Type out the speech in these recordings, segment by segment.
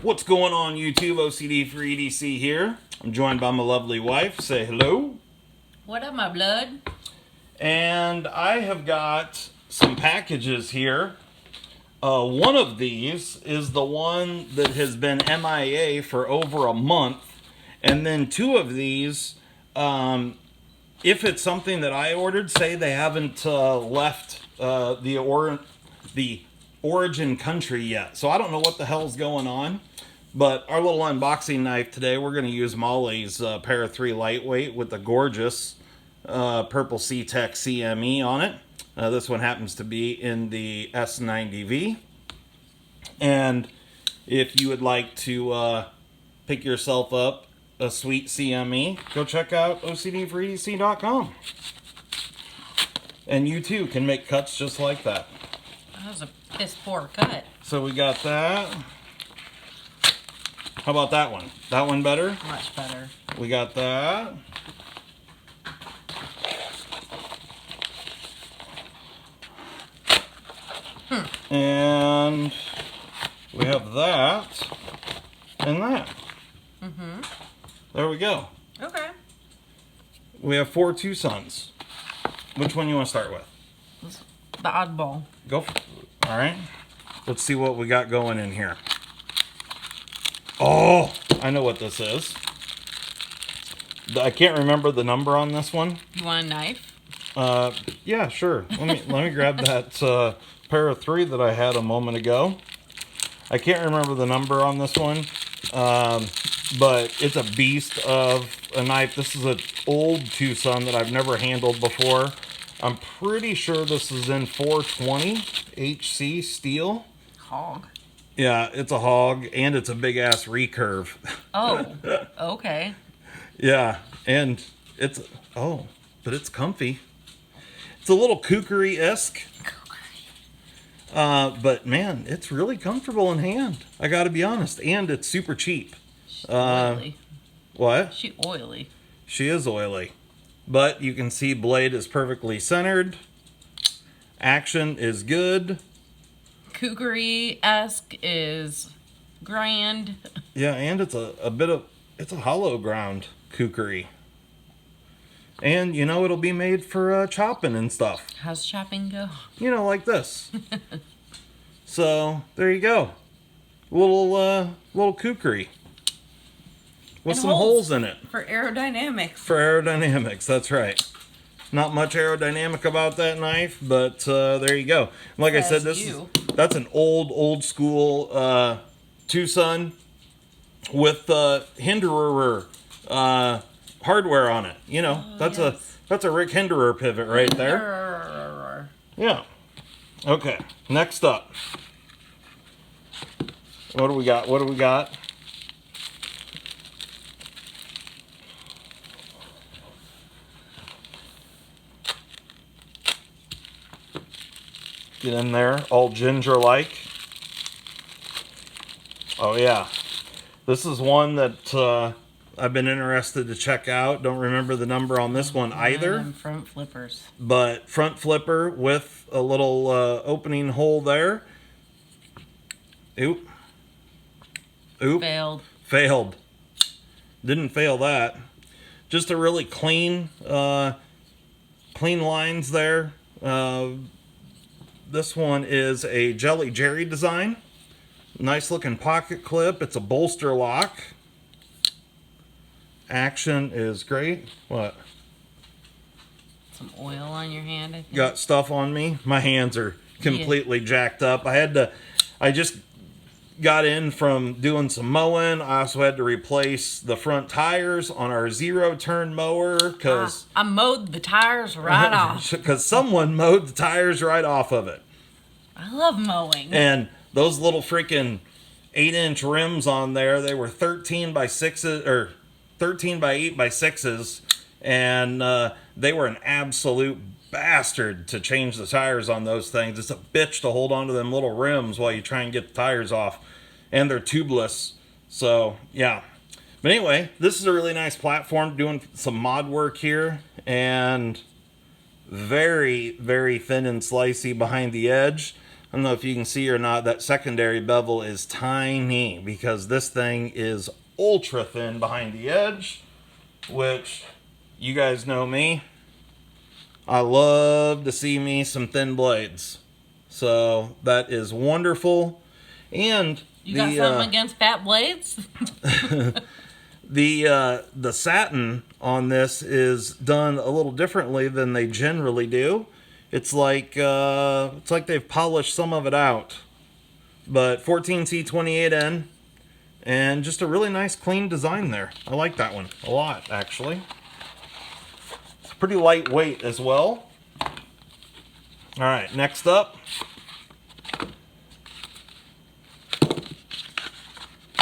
What's going on YouTube? OCD for EDC here. I'm joined by my lovely wife. Say hello. What up, my blood? And I have got some packages here. One of these is the one that has been MIA for over a month. And then two of these, if it's something that I ordered, say they haven't left the origin country yet. So I don't know what the hell's going on. But our little unboxing knife today, we're going to use Molly's Para 3 Lightweight with the gorgeous purple C-Tech CME on it. This one happens to be in the S90V. And if you would like to pick yourself up a sweet CME, go check out OCD4EDC.com. And you too can make cuts just like that. That was a piss poor cut. So we got that. How about that one? That one better? Much better. We got that. And we have that and that. There we go. Okay. We have 4 Twosuns. Which one you want to start with? The oddball. Go for it. All right. Let's see what we got going in here. Oh, I know what this is. I can't remember the number on this one. You want a knife? Yeah, sure. Let me grab that Para 3 that I had a moment ago. I can't remember the number on this one, but it's a beast of a knife. This is an old Twosun that I've never handled before. I'm pretty sure this is in 420 HC steel. Hog. Yeah, it's a hog, and it's a big-ass recurve. Oh, okay. Yeah, and it's... Oh, but it's comfy. It's a little kookery-esque. But, man, it's really comfortable in hand. I gotta be honest. And it's super cheap. She's oily. What? She's oily. She is oily. But you can see blade is perfectly centered. Action is good. Kookery-esque is grand. Yeah, and it's a bit of... It's a hollow ground kookery. And, you know, it'll be made for chopping and stuff. How's chopping go? You know, like this. So, there you go. Little kookery. With And some holes in it. For aerodynamics. For aerodynamics, that's right. Not much aerodynamic about that knife, but there you go. Like I said, that's an old school Twosun with Hinderer hardware on it. You know, that's a Rick Hinderer pivot right there. Yeah. Okay. Next up, what do we got? What do we got? Get in there, all ginger-like. Oh yeah, this is one that I've been interested to check out. Don't remember the number on this one either. Front flippers. But front flipper with a little opening hole there. Oop. Failed. Didn't fail that. Just a really clean lines there. This one is a Jelly Jerry design. Nice looking pocket clip. It's a bolster lock. Action is great. What? Some oil on your hand, I think. Got stuff on me. My hands are completely jacked up. I just got in from doing some mowing. I also had to replace the front tires on our zero-turn mower because I mowed the tires right off. Because someone mowed the tires right off of it. I love mowing. And those little freaking 8-inch rims on there, they were 13 by 6s or 13 by 8 by 6s, and they were an absolute bastard to change the tires on those things. It's a bitch to hold onto them little rims while you try and get the tires off, and they're tubeless. So yeah, but anyway, this is a really nice platform, doing some mod work here, and very thin and slicey behind the edge. don't know if you can see or not, that secondary bevel is tiny because this thing is ultra thin behind the edge, which you guys know me. I love to see me some thin blades. So that is wonderful. And you got something against fat blades? The satin on this is done a little differently than they generally do. It's like they've polished some of it out. But 14C28N, and just a really nice clean design there. I like that one a lot, actually. It's pretty lightweight as well. All right, next up.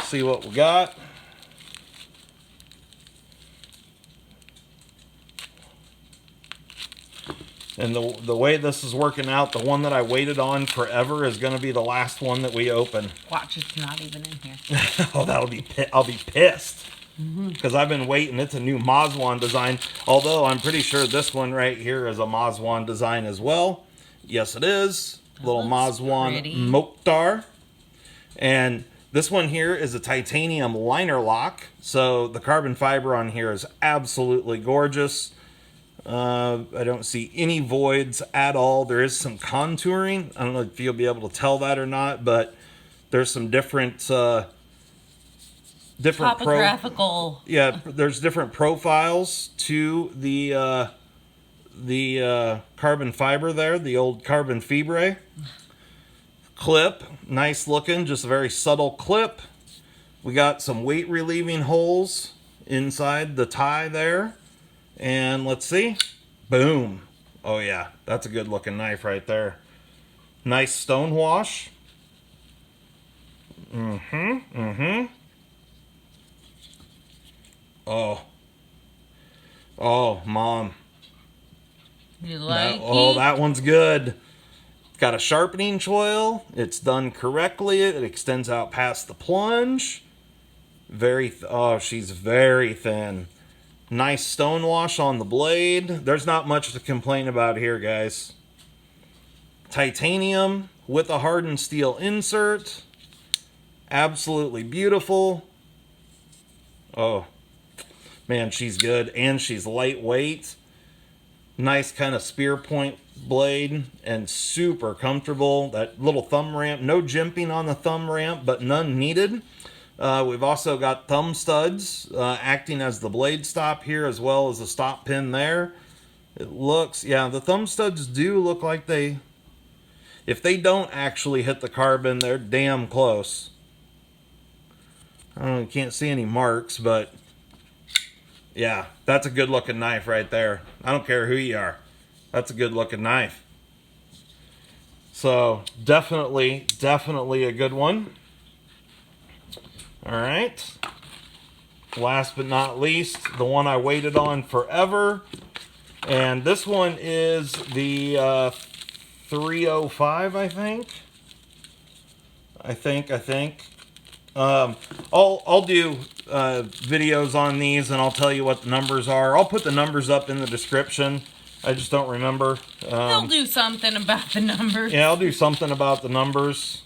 See what we got. And the way this is working out, the one that I waited on forever is going to be the last one that we open. Watch, it's not even in here. Oh, I'll be pissed. Because I've been waiting. It's a new Mazwan design. Although I'm pretty sure this one right here is a Mazwan design as well. Yes, it is. Little Mazwan Mokhtar. And this one here is a titanium liner lock. So the carbon fiber on here is absolutely gorgeous. I don't see any voids at all. There is some contouring. I don't know if you'll be able to tell that or not, but there's some different topographical. There's different profiles to the carbon fiber there, the old carbon fibre. Clip, nice looking, just a very subtle clip. We got some weight relieving holes inside the tie there. And let's see. Boom. Oh yeah, that's a good looking knife right there. Nice stone wash. Oh, Mom. You like it? That one's good. It's got a sharpening choil. It's done correctly. It extends out past the plunge. She's very thin. Nice stone wash on the blade. There's not much to complain about here, guys. Titanium with a hardened steel insert. Absolutely beautiful. Oh, man, she's good. And she's lightweight. Nice kind of spear point blade and super comfortable. That little thumb ramp. No jimping on the thumb ramp, but none needed. We've also got thumb studs acting as the blade stop here, as well as the stop pin there. It looks, the thumb studs do look like if they don't actually hit the carbon, they're damn close. I don't know, you can't see any marks, but yeah, that's a good looking knife right there. I don't care who you are. That's a good looking knife. So definitely a good one. All right. Last but not least, the one I waited on forever. And this one is the 305, I think. I'll do videos on these and I'll tell you what the numbers are. I'll put the numbers up in the description. I just don't remember. I'll do something about the numbers. Yeah, I'll do something about the numbers.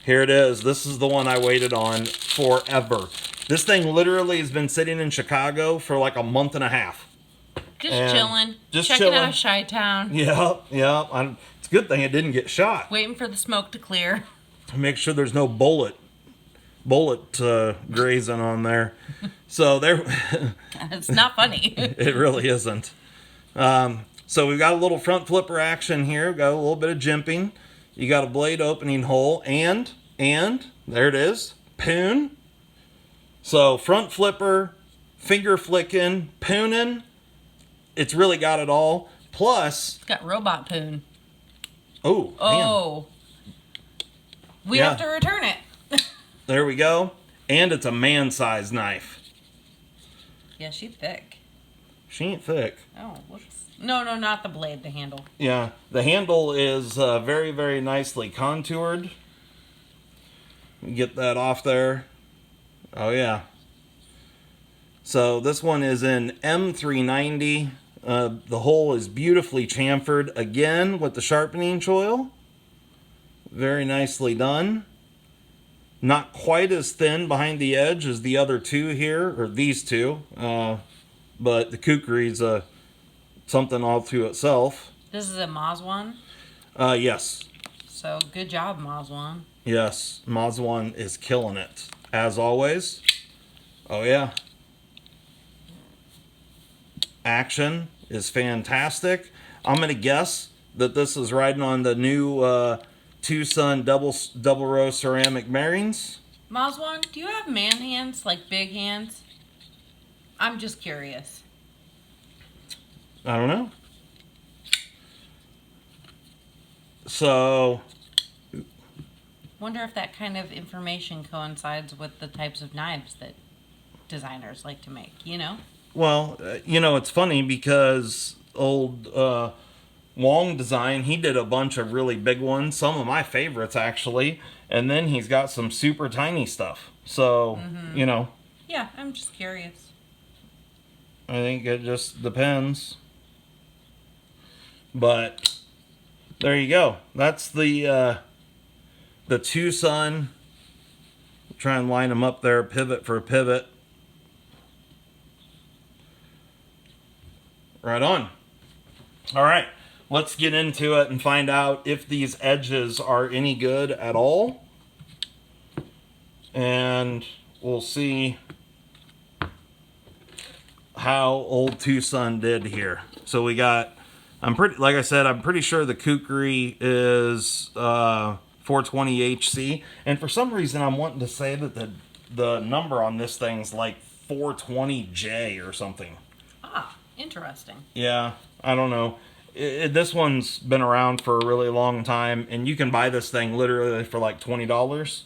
Here it is. This is the one I waited on forever. This thing literally has been sitting in Chicago for like a month and a half. Just chilling. Checking out Chi-Town. Yeah. It's a good thing it didn't get shot. Waiting for the smoke to clear. Make sure there's no bullet grazing on there. So there. It's not funny. It really isn't. So we've got a little front flipper action here. We've got a little bit of jimping. You got a blade opening hole, and there it is, poon. So front flipper, finger flicking, pooning. It's really got it all. Plus, it's got robot poon. Oh. We have to return it. There we go. And it's a man-sized knife. Yeah, she's thick. She ain't thick. Oh, whoops. No, not the blade, the handle. Yeah, the handle is very, very nicely contoured. Get that off there. Oh, yeah. So this one is in M390. The hole is beautifully chamfered again with the sharpening choil. Very nicely done. Not quite as thin behind the edge as the other two here, or these two. But the kukri's something all to itself. This is a Mazwan. Yes. So good job, Mazwan. Yes, Mazwan is killing it, as always. Oh yeah. Action is fantastic. I'm going to guess that this is riding on the new Twosun double row ceramic bearings. Mazwan, do you have man hands, like big hands? I'm just curious. I don't know. So, Wonder if that kind of information coincides with the types of knives that designers like to make, you know? well, it's funny because old Wong Design, he did a bunch of really big ones, some of my favorites actually, and then he's got some super tiny stuff. So, Yeah, I'm just curious. I think it just depends. But there you go. That's the Twosun. Try and line them up there, pivot for pivot. Right on. All right, let's get into it and find out if these edges are any good at all. And we'll see how old Twosun did here. So we got, like I said, I'm pretty sure the kukri is 420 HC. And for some reason, I'm wanting to say that the number on this thing's like 420J or something. Ah, interesting. Yeah, I don't know. This one's been around for a really long time, and you can buy this thing literally for like $20.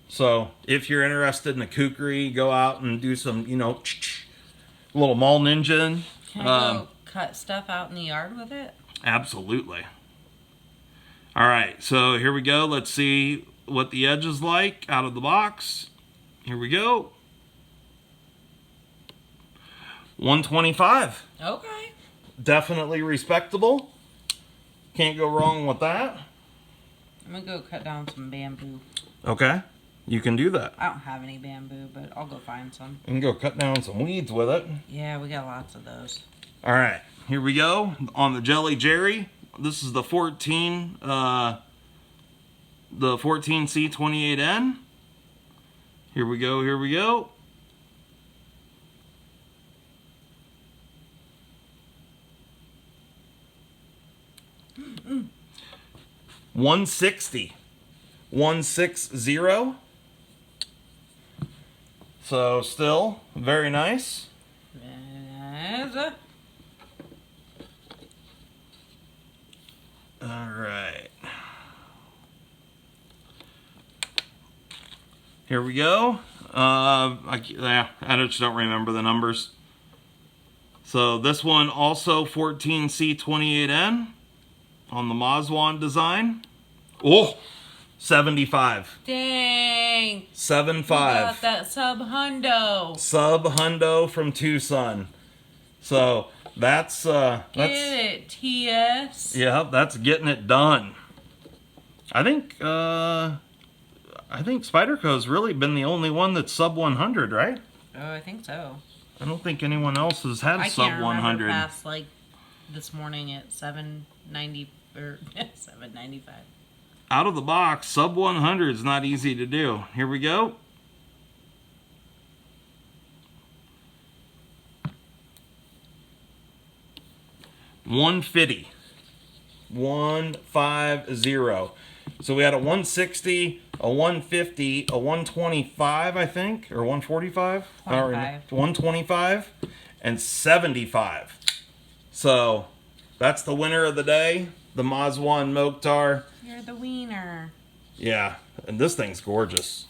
So if you're interested in a kukri, go out and do some, little mall ninja. Can I go cut stuff out in the yard with it? Absolutely. All right, so here we go. Let's see what the edge is like out of the box. Here we go. 125. Okay. Definitely respectable. Can't go wrong with that. I'm going to go cut down some bamboo. Okay, you can do that. I don't have any bamboo, but I'll go find some. You can go cut down some weeds with it. Yeah, we got lots of those. All right, here we go on the Jelly Jerry. This is the 14C28N. Here we go, here we go. Mm-mm. 160. 160. So still very nice. Yes. All right. Here we go. I just don't remember the numbers. So this one also 14C28N on the Mazwan design. Oh, 75. Dang. 75. Got that sub-hundo. Sub-hundo from Twosun. So that's Get it, TS. Yeah, that's getting it done. I think Spyderco's really been the only one that's sub 100, right? Oh, I think so. I don't think anyone else has had I sub can't 100. remember past like this morning at 790 or 795. Out of the box, sub 100 is not easy to do. Here we go. $150. 150. So we had a 160, a 150, a 125, I think, or 145. 125 and 75. So that's the winner of the day, the Mazwan Mokhtar. You're the wiener. Yeah, and this thing's gorgeous.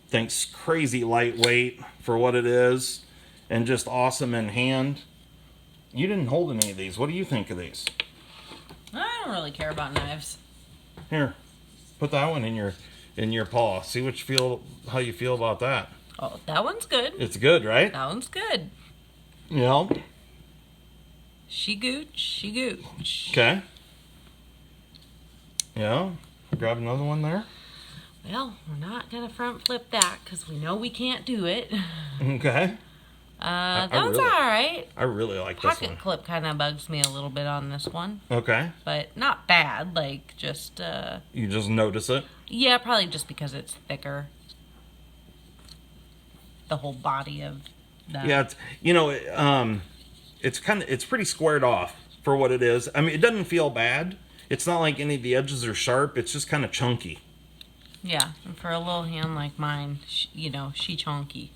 Thing's crazy lightweight for what it is, and just awesome in hand. You didn't hold any of these. What do you think of these? I don't really care about knives. Here, put that one in your paw. See how you feel about that. Oh, that one's good. It's good, right? That one's good. Yeah. She gooch, she gooch. Okay. Yeah. Grab another one there. Well, we're not going to front flip that because we know we can't do it. Okay. That's all right. I really like this one. Pocket clip kind of bugs me a little bit on this one. Okay. But not bad. Like, just... You just notice it? Yeah, probably just because it's thicker. The whole body of the... Yeah, it's pretty squared off for what it is. I mean, it doesn't feel bad. It's not like any of the edges are sharp. It's just kind of chunky. Yeah, and for a little hand like mine, she chunky.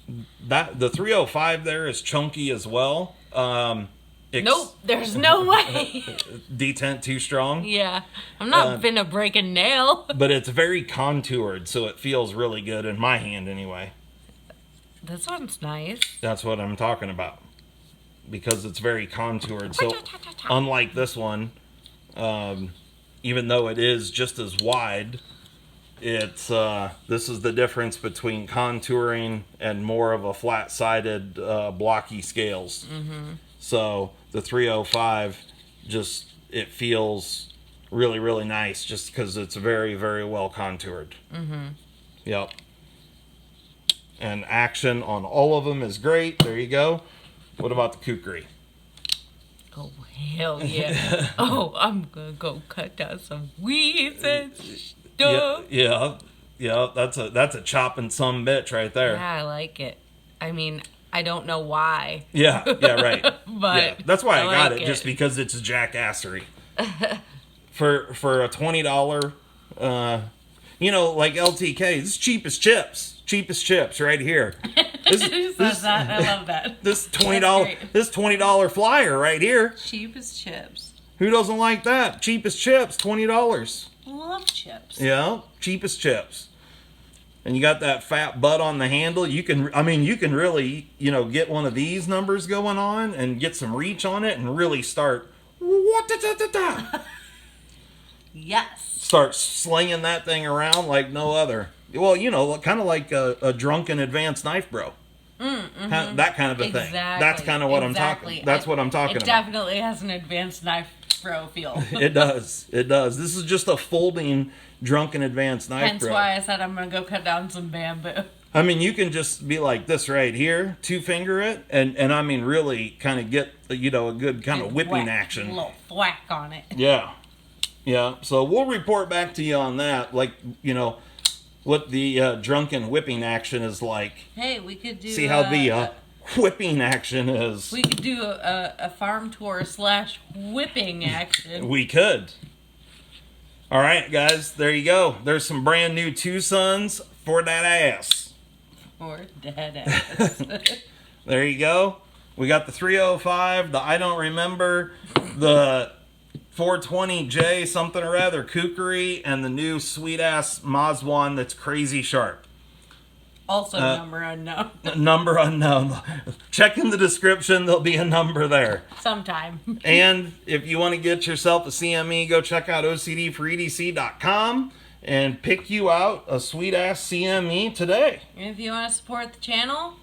The 305 there is chunky as well. Nope, there's no way. Detent too strong. Yeah, I'm not finna break a nail. But it's very contoured, so it feels really good in my hand anyway. This one's nice. That's what I'm talking about. Because it's very contoured. So unlike this one, even though it is just as wide, it's this is the difference between contouring and more of a flat-sided blocky scales. Mm-hmm. So the 305 it feels really, really nice just because it's very, very well contoured. Mm-hmm. Yep. And action on all of them is great. There you go. What about the kukri? Oh, hell yeah. Oh, I'm gonna go cut down some weeds and stuff. Yeah. That's a chopping some bitch right there. Yeah, I like it. I mean, I don't know why. Yeah, right. But yeah, that's why I got like it, just because it's jackassery. for a $20, like LTK, this is cheap as chips. Cheapest chips right here. I love that. This $20 flyer right here. Cheapest chips. Who doesn't like that? Cheapest chips, $20. Love chips. Yeah, cheapest chips. And you got that fat butt on the handle. You can really, get one of these numbers going on and get some reach on it and really start. Yes. Start slinging that thing around like no other. Well, kind of like a drunken advanced knife bro. Mm-hmm. That kind of a thing. That's kind of what I'm talking. That's what I'm talking about. It definitely has an advanced knife bro feel. It does. This is just a folding drunken advanced knife Hence bro. why I said I'm gonna go cut down some bamboo. I mean, you can just be like this right here, 2-finger it, and I mean really kind of get a good kind of whipping action. A little thwack on it. Yeah. So we'll report back to you on that, like what the drunken whipping action is like. Hey, we could do... See how the whipping action is. We could do a farm tour / whipping action. We could. All right, guys, there you go. There's some brand new Twosuns for that ass. For that ass. There you go. We got the 305, the I don't remember, the 420J something or other kukri, and the new sweet ass Mazwan that's crazy sharp. Also number unknown. Number unknown. Check in the description, there'll be a number there. Sometime. And if you want to get yourself a CME, go check out OCDforedc.com and pick you out a sweet ass CME today. And if you want to support the channel,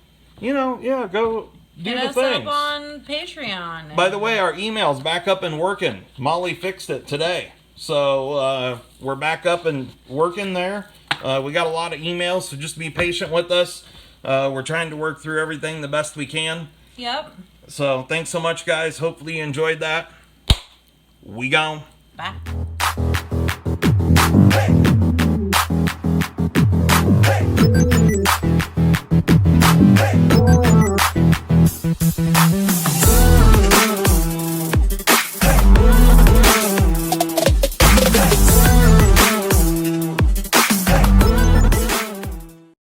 go do hit the us things. up on Patreon. By the way, our email's back up and working. Molly fixed it today. So we're back up and working there. We got a lot of emails, so just be patient with us. We're trying to work through everything the best we can. Yep. So thanks so much, guys. Hopefully you enjoyed that. We gone. Bye.